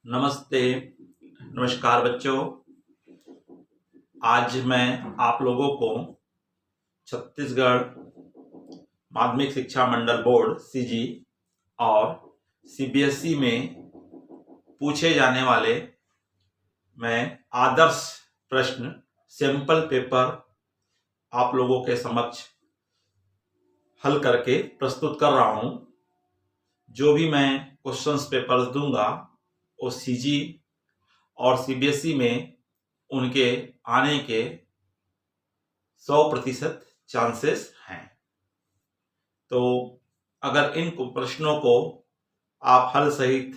नमस्ते, नमस्कार बच्चों। आज मैं आप लोगों को छत्तीसगढ़ माध्यमिक शिक्षा मंडल बोर्ड सीजी और सीबीएसई में पूछे जाने वाले मैं आदर्श प्रश्न सैंपल पेपर आप लोगों के समक्ष हल करके प्रस्तुत कर रहा हूं। जो भी मैं क्वेश्चंस पेपर्स दूंगा वो सीजी और सीबीएसई में उनके आने के 100% चांसेस हैं। तो अगर इन प्रश्नों को आप हल सहित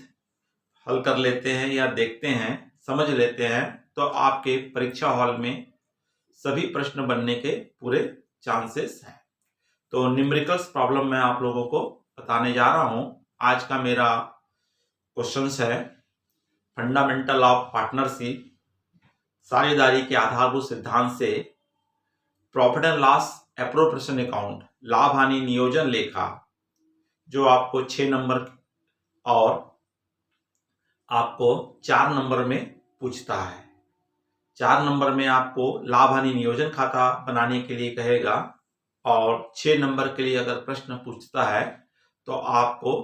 हल कर लेते हैं या देखते हैं, समझ लेते हैं, तो आपके परीक्षा हॉल में सभी प्रश्न बनने के पूरे चांसेस हैं। तो न्यूमेरिकल्स प्रॉब्लम मैं आप लोगों को बताने जा रहा हूं। आज का मेरा क्वेश्चंस है फंडामेंटल ऑफ पार्टनरशिप, साझेदारी के आधारभूत सिद्धांत से profit and loss appropriation account, लाभ हानि नियोजन लेखा, जो आपको 6 नंबर और आपको 4 नंबर में पूछता है। 4 नंबर में आपको लाभ हानि नियोजन खाता बनाने के लिए कहेगा और 6 नंबर के लिए अगर प्रश्न पूछता है तो आपको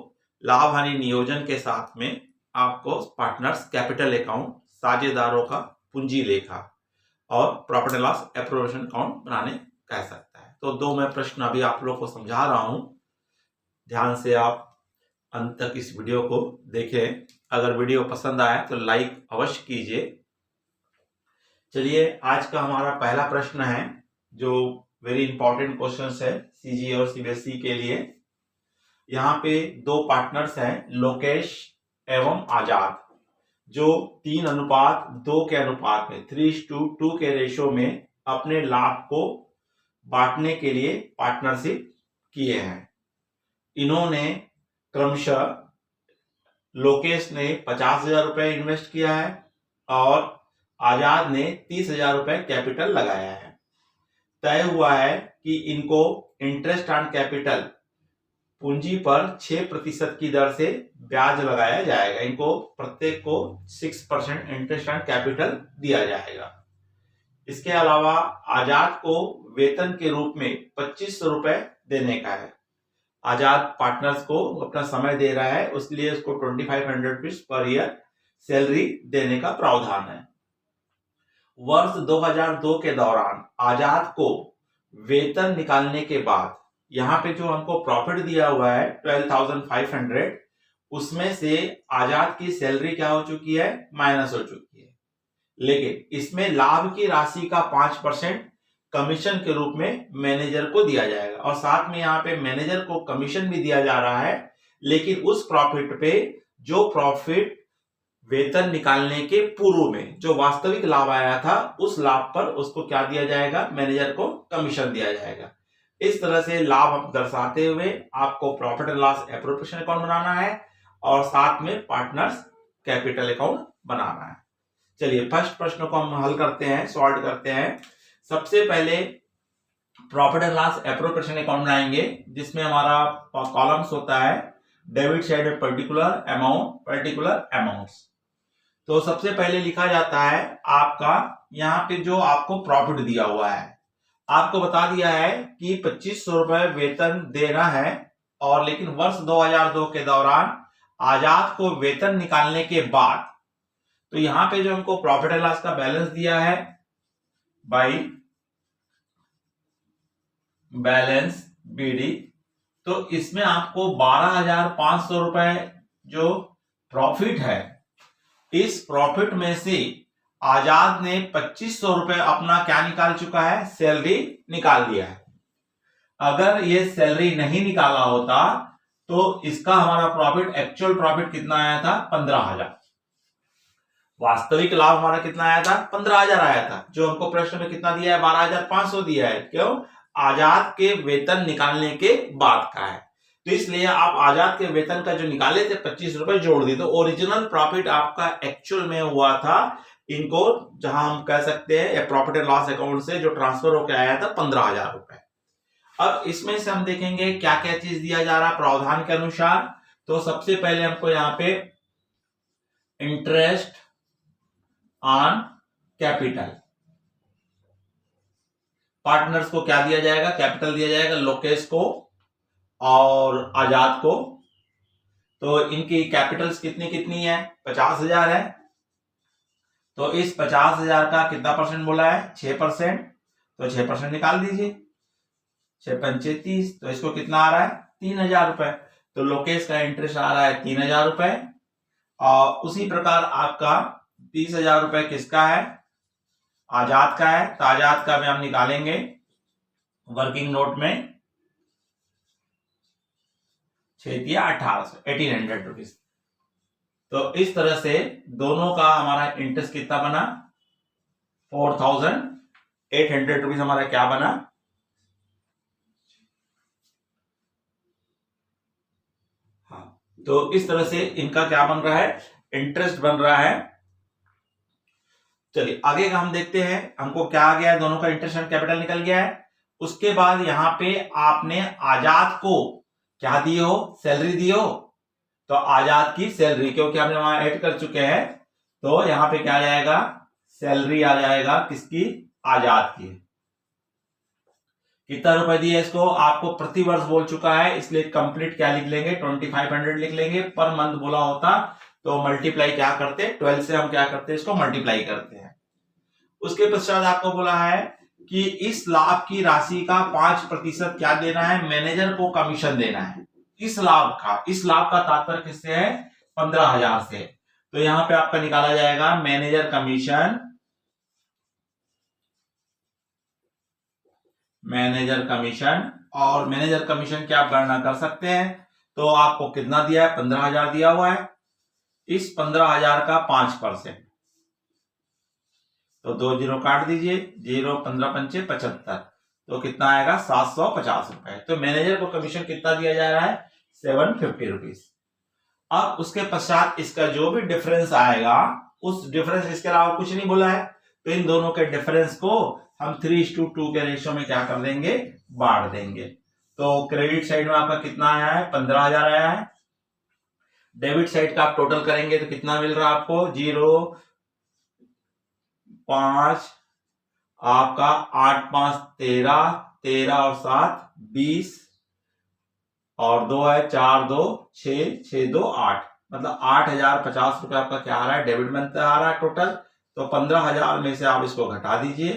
लाभ हानि नियोजन के साथ में आपको पार्टनर्स कैपिटल अकाउंट, साझेदारों का पूंजी लेखा और profit and loss appropriation account बनाने कह सकता है। तो 2 मैं प्रश्न अभी आप लोग को समझा रहा हूं। ध्यान से आप अंत तक इस वीडियो को देखें। अगर वीडियो पसंद आए तो लाइक अवश्य कीजिए। चलिए, आज का हमारा पहला प्रश्न है जो वेरी इंपॉर्टेंट क्वेश्चन है सीजी और सीबीएसई के लिए। यहाँ पे 2 पार्टनर्स हैं, लोकेश एवं आजाद, जो 3:2 के अनुपात में 3:2 के रेशो में अपने लाभ को बांटने के लिए पार्टनरशिप किए हैं। इन्होंने क्रमशः लोकेश ने 50,000 रुपए इन्वेस्ट किया है और आजाद ने 30,000 रुपए कैपिटल लगाया है। तय हुआ है कि इनको इंटरेस्ट ऑन कैपिटल, पूंजी पर 6% की दर से ब्याज लगाया जाएगा। इनको प्रत्येक को 6% इंटरेस्ट ऑन कैपिटल दिया जाएगा। इसके अलावा आजाद को वेतन के रूप में 2500 रुपए देने का है। आजाद पार्टनर्स को अपना समय दे रहा है, उसके उसको 2500 रुपीज पर ईयर सैलरी देने का प्रावधान है। वर्ष 2002 के दौरान आजाद को वेतन निकालने के बाद यहाँ पे जो हमको प्रॉफिट दिया हुआ है 12,500, उसमें से आजाद की सैलरी क्या हो चुकी है, माइनस हो चुकी है। लेकिन इसमें लाभ की राशि का 5% कमीशन के रूप में मैनेजर को दिया जाएगा और साथ में यहाँ पे मैनेजर को कमीशन भी दिया जा रहा है। लेकिन उस प्रॉफिट पे, जो प्रॉफिट वेतन निकालने के पूर्व में जो वास्तविक लाभ आया था, उस लाभ पर उसको क्या दिया जाएगा, मैनेजर को कमीशन दिया जाएगा। इस तरह से लाभ दर्शाते हुए आपको profit and loss appropriation account बनाना है और साथ में पार्टनर्स कैपिटल अकाउंट बनाना है। चलिए, फर्स्ट प्रश्न को हम हल करते हैं, सॉल्व करते हैं। सबसे पहले profit and loss appropriation account बनाएंगे, जिसमें हमारा कॉलम्स होता है डेबिट साइड में पर्टिकुलर अमाउंट, पर्टिकुलर अमाउंट्स। तो सबसे पहले लिखा जाता है आपका, यहाँ पे जो आपको प्रॉफिट दिया हुआ है, आपको बता दिया है कि 2500 रुपए वेतन देना है और लेकिन वर्ष 2002 के दौरान आजाद को वेतन निकालने के बाद, तो यहाँ पे जो हमको प्रॉफिट एंड लॉस का बैलेंस दिया है बाई बैलेंस बीडी, तो इसमें आपको 12,500 रुपए जो प्रॉफिट है, इस प्रॉफिट में से आजाद ने 2500 रुपए अपना क्या निकाल चुका है, सैलरी निकाल दिया है। अगर ये सैलरी नहीं निकाला होता तो इसका हमारा प्रॉफिट, एक्चुअल प्रॉफिट कितना आया था, 15,000। वास्तविक लाभ हमारा कितना आया था, 15,000 आया था। जो हमको प्रश्न में कितना दिया है, 12,500 दिया है। क्यों, आजाद के वेतन निकालने के बाद का है, तो इसलिए आप आजाद के वेतन का जो निकाले थे 25 रुपए जोड़ दिए, तो ओरिजिनल प्रॉफिट आपका एक्चुअल में हुआ था, इनको जहां हम कह सकते हैं प्रॉफिट एंड लॉस अकाउंट से जो ट्रांसफर होकर आया था 15,000 रुपए। अब इसमें से हम देखेंगे क्या क्या चीज दिया जा रहा है प्रावधान के अनुसार। तो सबसे पहले हमको यहाँ पे इंटरेस्ट ऑन कैपिटल। पार्टनर्स को क्या दिया जाएगा? कैपिटल दिया जाएगा, लोकेश को और आजाद को। तो इनकी कैपिटल्स कितनी कितनी है? 50,000 है। तो इस 50,000 का कितना परसेंट बोला है? 6%। तो 6% निकाल दीजिए, 6 पंचे 30। तो इसको कितना आ रहा है? 3,000 रुपए। तो लोकेश का इंटरेस्ट आ रहा है 3,000 रुपए। और उसी प्रकार आपका 30,000 रुपए किसका है? आजाद का है। तो आजाद का भी हम निकालेंगे वर्किंग नोट में, 1800 रुपीज। तो इस तरह से दोनों का हमारा इंटरेस्ट कितना बना? 4,800 रुपीज हमारा क्या बना? हाँ, तो इस तरह से इनका क्या बन रहा है? इंटरेस्ट बन रहा है। चलिए आगे का हम देखते हैं। हमको क्या आ गया है? दोनों का इंटरेस्ट एंड कैपिटल निकल गया है। उसके बाद यहां पे आपने आजाद को क्या दिए हो? सैलरी दिए हो। तो आजाद की सैलरी, क्योंकि हमने वहां ऐड कर चुके हैं, तो यहां पे क्या आ जाएगा? सैलरी आ जाएगा किसकी? आजाद की। कितना रुपए दिए इसको? आपको प्रति वर्ष बोल चुका है, इसलिए कंप्लीट क्या लिख लेंगे? 2500 लिख लेंगे। पर मंथ बोला होता तो मल्टीप्लाई क्या करते? 12 से हम क्या करते? इसको मल्टीप्लाई करते हैं। उसके पश्चात आपको बोला है कि इस लाभ की राशि का 5% क्या देना है? मैनेजर को कमीशन देना है। इस लाभ का तात्पर्य किससे है? 15,000 से। तो यहां पे आपका निकाला जाएगा मैनेजर कमीशन। और मैनेजर कमीशन की आप गणना कर सकते हैं। तो आपको कितना दिया है? 15,000 दिया हुआ है। इस 15,000 का 5%, तो 2 जीरो काट दीजिए, 0 15 पंचे 75। तो कितना आएगा? 750 रुपए। तो मैनेजर को कमीशन कितना दिया जा रहा है? 750 रुपीज। अब उसके पश्चात इसका जो भी डिफरेंस आएगा, उस डिफरेंस, इसके अलावा कुछ नहीं बोला है, तो इन दोनों के डिफरेंस को हम 3:2 के रेशियो में क्या कर देंगे? बांट देंगे। तो क्रेडिट साइड में आपका कितना आया है? 15,000 आया है। डेबिट साइड का आप टोटल करेंगे तो कितना मिल रहा है आपको? 0 5 आपका 8 5 13, 13 और 7 20, और 2 है 4 2 6 6 2 8, मतलब 8,050 रुपए आपका क्या आ रहा है? डेबिट मंथ आ रहा है टोटल। तो 15,000 में से आप इसको घटा दीजिए,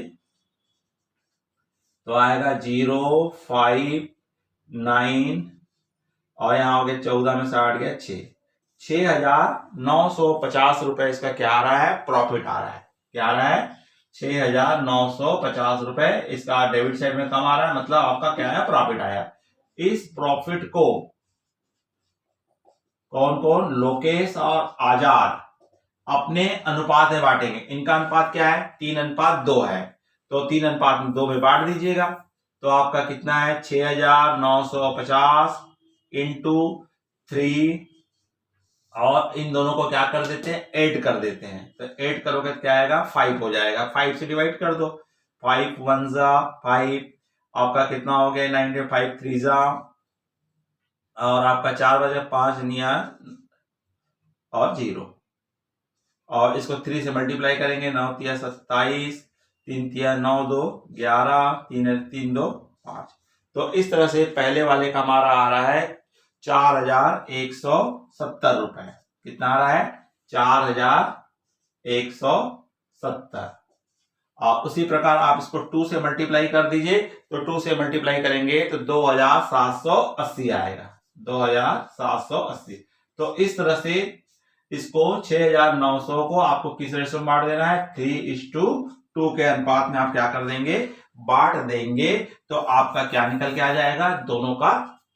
तो आएगा 0 5 9, और यहां हो गया 14 में से 8 गया 6, 6,950 रुपए इसका क्या आ रहा है? प्रॉफिट आ रहा है। क्या आ रहा है? 6,950 रुपए इसका डेबिट साइड में कम आ रहा है, मतलब आपका क्या है? प्रॉफिट आया। इस प्रॉफिट को कौन कौन? लोकेश और आजाद अपने अनुपात में बांटेंगे। इनका अनुपात क्या है? 3:2 है। तो 3:2 में बांट दीजिएगा। तो आपका कितना है? 6,950 इंटू 3, और इन दोनों को क्या कर देते हैं? ऐड कर देते हैं। तो ऐड करोगे तो क्या आएगा? 5 हो जाएगा। 5 से डिवाइड कर दो, 5 1 जा 5, आपका कितना हो गया? 95 3 जा, और आपका 4 बजे 5 निया और 0, और इसको 3 से मल्टीप्लाई करेंगे, 9 तिया 27, 3 तिया 9 2 11, 3 2 5। तो इस तरह से पहले वाले का हमारा आ रहा है 4,170 रुपए। कितना आ रहा है? 4,170। और उसी प्रकार आप इसको 2 से मल्टीप्लाई कर दीजिए, तो 2 से मल्टीप्लाई करेंगे तो 2,780 आएगा, 2,780। तो इस तरह से इसको 6,900 को आपको किस रेशो में बांट देना है? 3:2 के अनुपात में आप क्या कर देंगे? बांट देंगे। तो आपका क्या निकल के आ जाएगा? दोनों का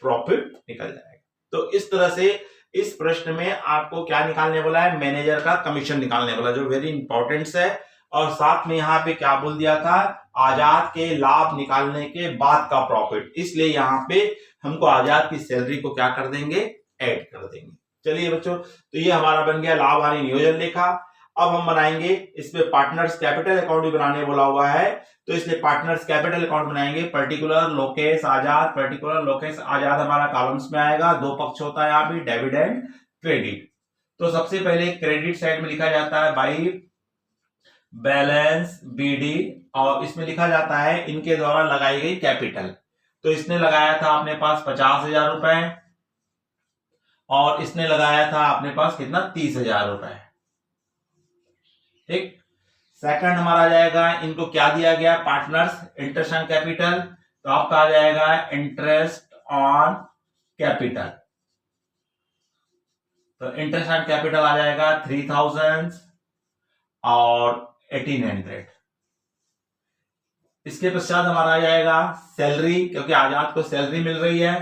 प्रॉफिट निकल जाएगा। तो इस तरह से इस प्रश्न में आपको क्या निकालने बोला है? मैनेजर का कमीशन निकालने बोला, जो वेरी इंपॉर्टेंट है। और साथ में यहाँ पे क्या बोल दिया था? आजाद के लाभ निकालने के बाद का प्रॉफिट। इसलिए यहाँ पे हमको आजाद की सैलरी को क्या कर देंगे? ऐड कर देंगे। चलिए बच्चों, तो ये हमारा बन गया लाभ हानि नियोजन लेखा। अब हम बनाएंगे इसमें पार्टनर्स कैपिटल अकाउंट भी बनाने बोला हुआ है, तो इसलिए पार्टनर्स कैपिटल अकाउंट बनाएंगे। पर्टिकुलर लोकेश आजाद, पर्टिकुलर लोकेश आजाद हमारा कॉलम्स में आएगा। 2 पक्ष होता है यहाँ पे, डेबिट एंड क्रेडिट। तो सबसे पहले क्रेडिट साइड में लिखा जाता है बाई बैलेंस बीडी, और इसमें लिखा जाता है इनके द्वारा लगाई गई कैपिटल। तो इसने लगाया था अपने पास 50,000 रुपए, और इसने लगाया था अपने पास कितना 30,000 रुपए। ठीक। सेकंड हमारा आ जाएगा, इनको क्या दिया गया, पार्टनर्स इंटरेस्ट ऑन कैपिटल, तो आपका आ जाएगा इंटरेस्ट ऑन कैपिटल। तो इंटरेस्ट ऑन कैपिटल आ जाएगा 3,000 और 1,800। इसके पश्चात हमारा आ जाएगा सैलरी, क्योंकि आजाद को सैलरी मिल रही है,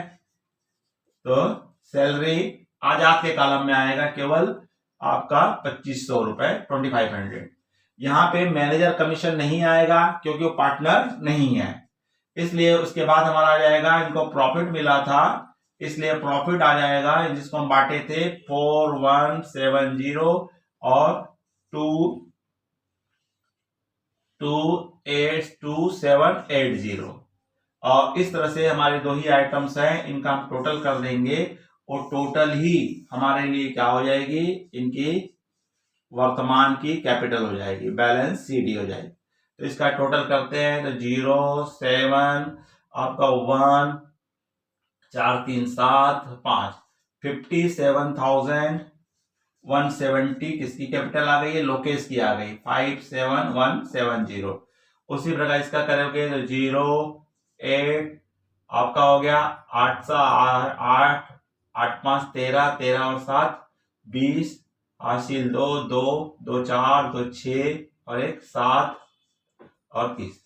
तो सैलरी आजाद के कॉलम में आएगा केवल आपका 2,500 रुपए, 2,500। यहां पे मैनेजर कमीशन नहीं आएगा क्योंकि वो पार्टनर नहीं है, इसलिए उसके बाद हमारा आ जाएगा इनको प्रॉफिट मिला था, इसलिए प्रॉफिट आ जाएगा जिसको हम बांटे थे 4,170 और 2,2,8,2,7,8,0, और इस तरह से हमारे दो ही आइटम्स हैं, इनका हम टोटल कर देंगे और टोटल ही हमारे लिए क्या हो जाएगी, इनकी वर्तमान की कैपिटल हो जाएगी, बैलेंस सीडी हो जाएगी। तो इसका टोटल करते हैं तो 0, 7 आपका 1, 4, 3, 7, 5, 57,170 किसकी कैपिटल आ गई है, लोकेश की आ गई 57,170। उसी प्रकार इसका करोगे तो 0, 8 आपका हो गया 8 सा 8, 8 5 13, 13 और 7 20, हासिल 2, 2, 2 4, 2 6 और 1 7 और 30,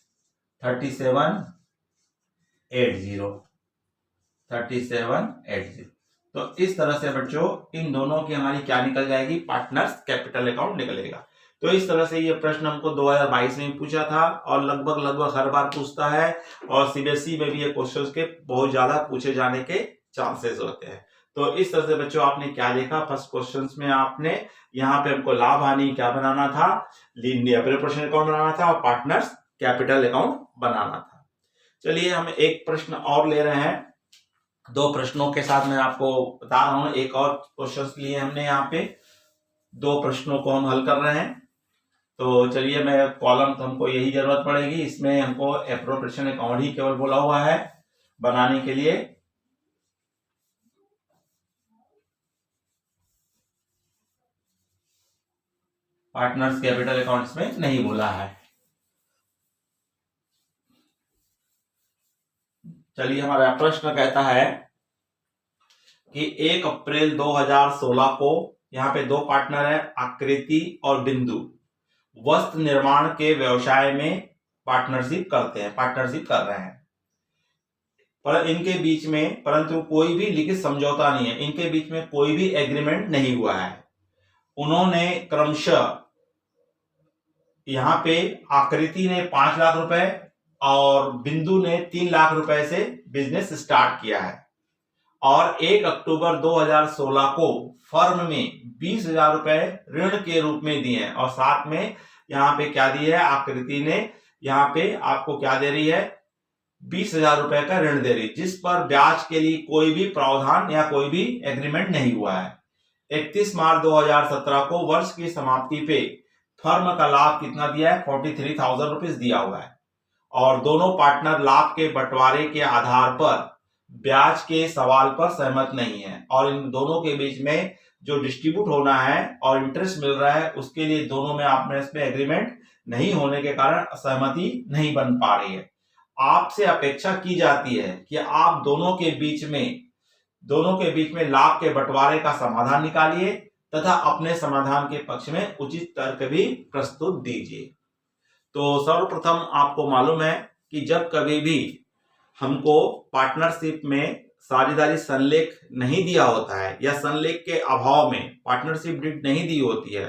37,80। तो इस तरह से बच्चों इन दोनों की हमारी क्या निकल जाएगी, पार्टनर्स कैपिटल अकाउंट निकलेगा। तो इस तरह से ये प्रश्न हमको 2022 में पूछा था और लगभग हर बार पूछता है, और सीबीएसई में भी ये क्वेश्चंस के बहुत ज्यादा पूछे जाने के चांसेस होते हैं। तो इस तरह से बच्चों आपने क्या देखा, फर्स्ट क्वेश्चंस में आपने यहाँ पे हमको लाभ हानि क्या बनाना था, लीनियर प्रिपरेशन अकाउंट बनाना था और पार्टनर्स कैपिटल अकाउंट बनाना था। चलिए हम एक प्रश्न और ले रहे हैं, दो प्रश्नों के साथ मैं आपको बता रहा हूं, एक और क्वेश्चन लिए हमने यहाँ पे, दो प्रश्नों को हम हल कर रहे हैं। तो चलिए मैं कॉलम तो हमको यही जरूरत पड़ेगी, इसमें हमको एप्रोप्रिएशन अकाउंट ही केवल बोला हुआ है बनाने के लिए। पार्टनर्स कैपिटल अकाउंट्स में नहीं बोला है। चलिए हमारा प्रश्न कहता है कि 1 अप्रैल 2016 को यहाँ पे दो पार्टनर है, आकृति और बिंदु, वस्त्र निर्माण के व्यवसाय में पार्टनरशिप कर रहे हैं, पर इनके बीच में परंतु कोई भी लिखित समझौता नहीं है, इनके बीच में कोई भी एग्रीमेंट नहीं हुआ है। उन्होंने क्रमशः यहाँ पे आकृति ने 5 लाख रुपए और बिंदु ने 3 लाख रुपए से बिजनेस स्टार्ट किया है, और 1 अक्टूबर 2016 को फर्म में 20,000 रुपए ऋण के रूप में दिए हैं, और साथ में यहाँ पे क्या दिया है, आकृति ने यहाँ पे आपको क्या दे रही है, 20,000 रुपए का ऋण दे रही है, जिस पर ब्याज के लिए कोई भी प्रावधान या कोई भी एग्रीमेंट नहीं हुआ है। 31 मार्च 2017 को वर्ष की समाप्ति पे फर्म का लाभ कितना दिया है, 43,000 रुपीज दिया हुआ है, और दोनों पार्टनर लाभ के बंटवारे के आधार पर ब्याज के सवाल पर सहमत नहीं है, और इन दोनों के बीच में जो डिस्ट्रीब्यूट होना है और इंटरेस्ट मिल रहा है उसके लिए दोनों में आपस में एग्रीमेंट नहीं होने के कारण सहमति नहीं बन पा रही है। आपसे अपेक्षा की जाती है कि आप दोनों के बीच में लाभ के बंटवारे का समाधान निकालिए तथा अपने समाधान के पक्ष में उचित तर्क भी प्रस्तुत दीजिए। तो सर्वप्रथम आपको मालूम है कि जब कभी भी हमको पार्टनरशिप में साझेदारी संलेख नहीं दिया होता है या संलेख के अभाव में पार्टनरशिप डीड नहीं दी होती है,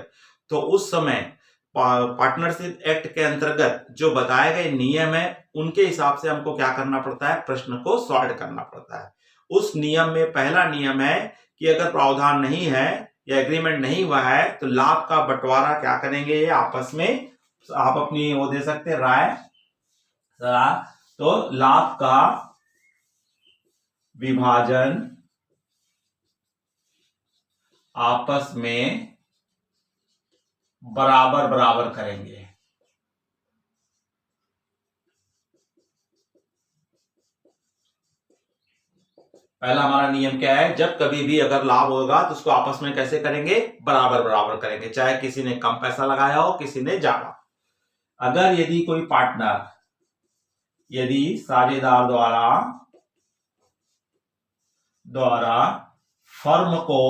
तो उस समय पार्टनरशिप एक्ट के अंतर्गत जो बताए गए नियम है उनके हिसाब से हमको क्या करना पड़ता है, प्रश्न को सॉल्व करना पड़ता है। उस नियम में पहला नियम है कि अगर प्रावधान नहीं है या एग्रीमेंट नहीं हुआ है तो लाभ का बंटवारा क्या करेंगे, ये आपस में आप अपनी वो दे सकते हैं राय। तो लाभ का विभाजन आपस में बराबर बराबर करेंगे। पहला हमारा नियम क्या है, जब कभी भी अगर लाभ होगा तो उसको आपस में कैसे करेंगे, बराबर बराबर करेंगे, चाहे किसी ने कम पैसा लगाया हो किसी ने ज्यादा। अगर यदि कोई पार्टनर, यदि साझेदार द्वारा फर्म को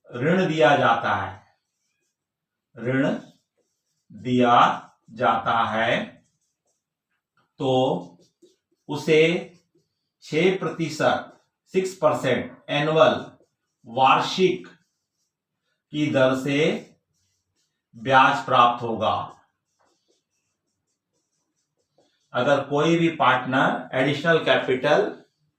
ऋण दिया जाता है, ऋण दिया जाता है, तो उसे 6% एनुअल वार्षिक की दर से ब्याज प्राप्त होगा। अगर कोई भी पार्टनर एडिशनल कैपिटल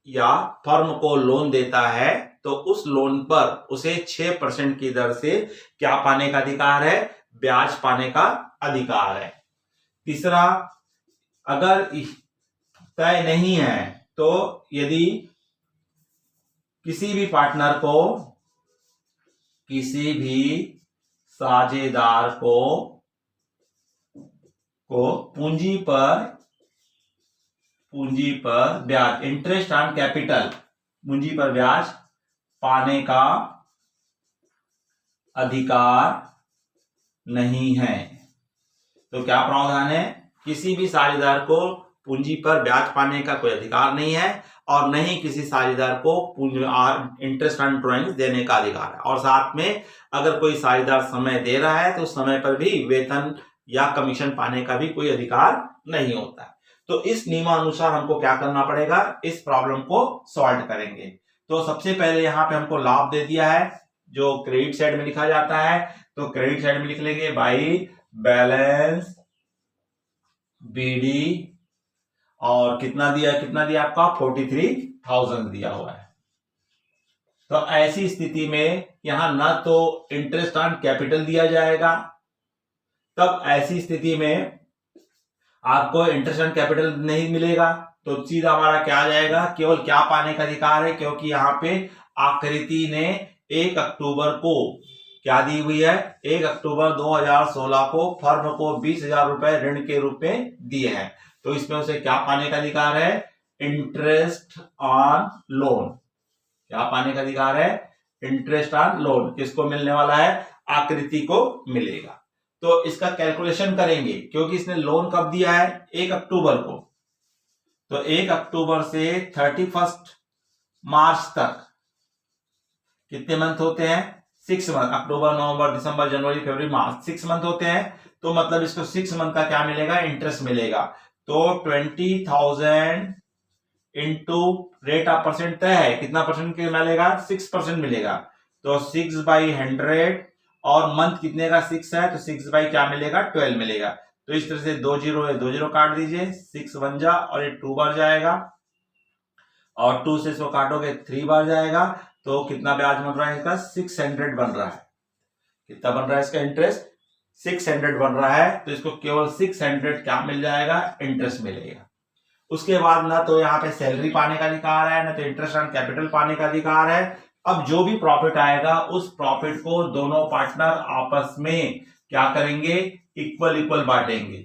या फर्म को लोन देता है तो उस लोन पर उसे 6% की दर से क्या पाने का अधिकार है, ब्याज पाने का अधिकार है। तीसरा, अगर तय नहीं है तो यदि किसी भी पार्टनर को, किसी भी साझेदार को पूंजी पर ब्याज, इंटरेस्ट ऑन कैपिटल, पूंजी पर ब्याज पाने का अधिकार नहीं है। तो क्या प्रावधान है, किसी भी साझेदार को पूंजी पर ब्याज पाने का कोई अधिकार नहीं है और न ही किसी साझेदार को इंटरेस्ट ऑन ड्राइंग्स देने का अधिकार है। और साथ में अगर कोई साझेदार समय दे रहा है तो समय पर भी वेतन या कमीशन पाने का भी कोई अधिकार नहीं होता है। तो इस नियमानुसार हमको क्या करना पड़ेगा, इस प्रॉब्लम को सॉल्व करेंगे। तो सबसे पहले यहाँ पे हमको लाभ दे दिया है जो क्रेडिट साइड में लिखा जाता है, तो क्रेडिट साइड में लिख लेंगे बाई बैलेंस बीडी, और कितना दिया आपका 43,000 दिया हुआ है। तो ऐसी स्थिति में यहां ना तो इंटरेस्ट ऑन कैपिटल दिया जाएगा, तब ऐसी स्थिति में आपको इंटरेस्ट ऑन कैपिटल नहीं मिलेगा, तो सीधा हमारा क्या आ जाएगा, केवल क्या पाने का अधिकार है, क्योंकि यहाँ पे आकृति ने 1 अक्टूबर को क्या दी हुई है, 1 अक्टूबर 2016 को फर्म को 20,000 रुपए ऋण के रूप में दिए हैं। तो इसमें उसे क्या पाने का अधिकार है, इंटरेस्ट ऑन लोन। क्या पाने का अधिकार है, इंटरेस्ट ऑन लोन। किसको मिलने वाला है, आकृति को मिलेगा। तो इसका कैलकुलेशन करेंगे, क्योंकि इसने लोन कब दिया है, 1 अक्टूबर को, तो 1 अक्टूबर से 31 मार्च तक कितने मंथ होते हैं, 6 मंथ, अक्टूबर नवंबर दिसंबर जनवरी फरवरी मार्च, 6 मंथ होते हैं। तो मतलब इसको 6 मंथ का क्या मिलेगा, इंटरेस्ट मिलेगा। तो 20,000 इंटू रेट ऑफ परसेंट तय है, कितना परसेंट मिलेगा, 6% मिलेगा। तो 6/100 और मंथ कितने का 6 है, तो 6 क्या मिलेगा, 12 मिलेगा। तो इस तरह से 2 जीरो है, 2 जीरो काट दीजिए, 6 बन जा, और ये 2 बार जाएगा, और 2 से इसको काटोगे 3 बार जाएगा। तो कितना ब्याज बन रहा है इसका, 600 बन रहा है। कितना बन रहा है इसका इंटरेस्ट, 600 बन रहा है। तो इसको केवल 600 क्या मिल जाएगा, इंटरेस्ट मिलेगा। उसके बाद ना तो यहाँ पे सैलरी पाने का अधिकार है, ना तो इंटरेस्ट ऑन कैपिटल पाने का अधिकार है। अब जो भी प्रॉफिट आएगा उस प्रॉफिट को दोनों पार्टनर आपस में क्या करेंगे, इक्वल बांटेंगे।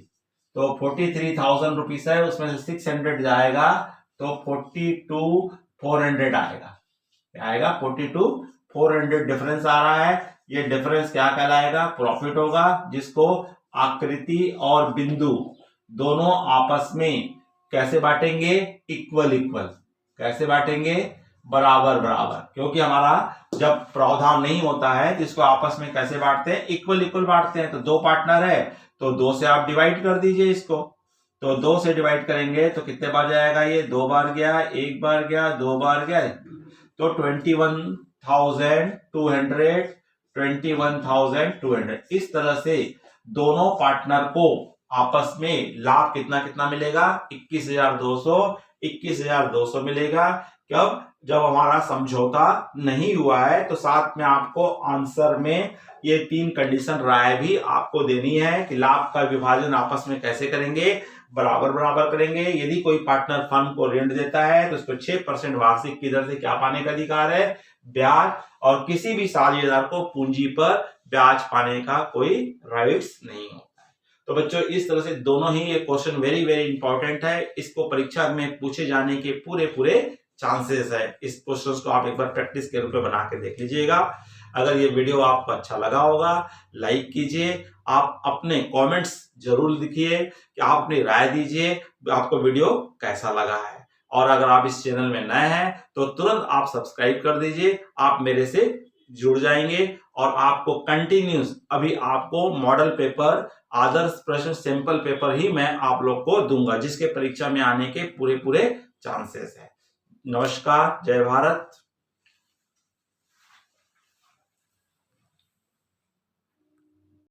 तो 43,000 रुपीज है, उसमें से 600 जाएगा तो 42,400 आएगा। क्या आएगा, 42,400 डिफरेंस आ रहा है। ये डिफरेंस क्या कहलाएगा, प्रॉफिट होगा, जिसको आकृति और बिंदु दोनों आपस में कैसे बांटेंगे, इक्वल। कैसे बांटेंगे, बराबर बराबर। क्योंकि हमारा जब प्रावधान नहीं होता है तो इसको आपस में कैसे बांटते हैं, इक्वल बांटते हैं। तो 2 पार्टनर है तो 2 से आप डिवाइड कर दीजिए इसको। तो 2 से डिवाइड करेंगे तो कितने बार जाएगा, ये 2 बार गया, 1 बार गया, 2 बार गया, तो 21,200 इस तरह से दोनों पार्टनर को आपस में लाभ कितना मिलेगा, 21,200 मिलेगा। कब, जब हमारा समझौता नहीं हुआ है। तो साथ में आपको आंसर में ये 3 कंडीशन राय भी आपको देनी है कि लाभ का विभाजन आपस में कैसे करेंगे, बराबर बराबर करेंगे। यदि कोई पार्टनर फर्म को ऋण देता है तो उसको 6% वार्षिक की दर से क्या पाने का अधिकार है? ब्याज। और किसी भी साझेदार को पूंजी पर ब्याज पाने का कोई राइट्स नहीं होता है। तो बच्चों इस तरह से दोनों ही ये क्वेश्चन वेरी वेरी इंपॉर्टेंट है। इसको परीक्षा में पूछे जाने के पूरे चांसेस है। इस क्वेश्चंस को आप एक बार प्रैक्टिस के रूप में बना के देख लीजिएगा। अगर ये वीडियो आपको अच्छा लगा होगा लाइक कीजिए। आप अपने कमेंट्स जरूर लिखिए कि आप अपनी राय दीजिए आपको वीडियो कैसा लगा है। और अगर आप इस चैनल में नए हैं तो तुरंत आप सब्सक्राइब कर दीजिए। आप मेरे से जुड़ जाएंगे और आपको कंटिन्यूस अभी आपको मॉडल पेपर, आदर्श प्रश्न, सैंपल पेपर ही मैं आप लोग को दूंगा जिसके परीक्षा में आने के पूरे चांसेस है। नमस्कार, जय भारत।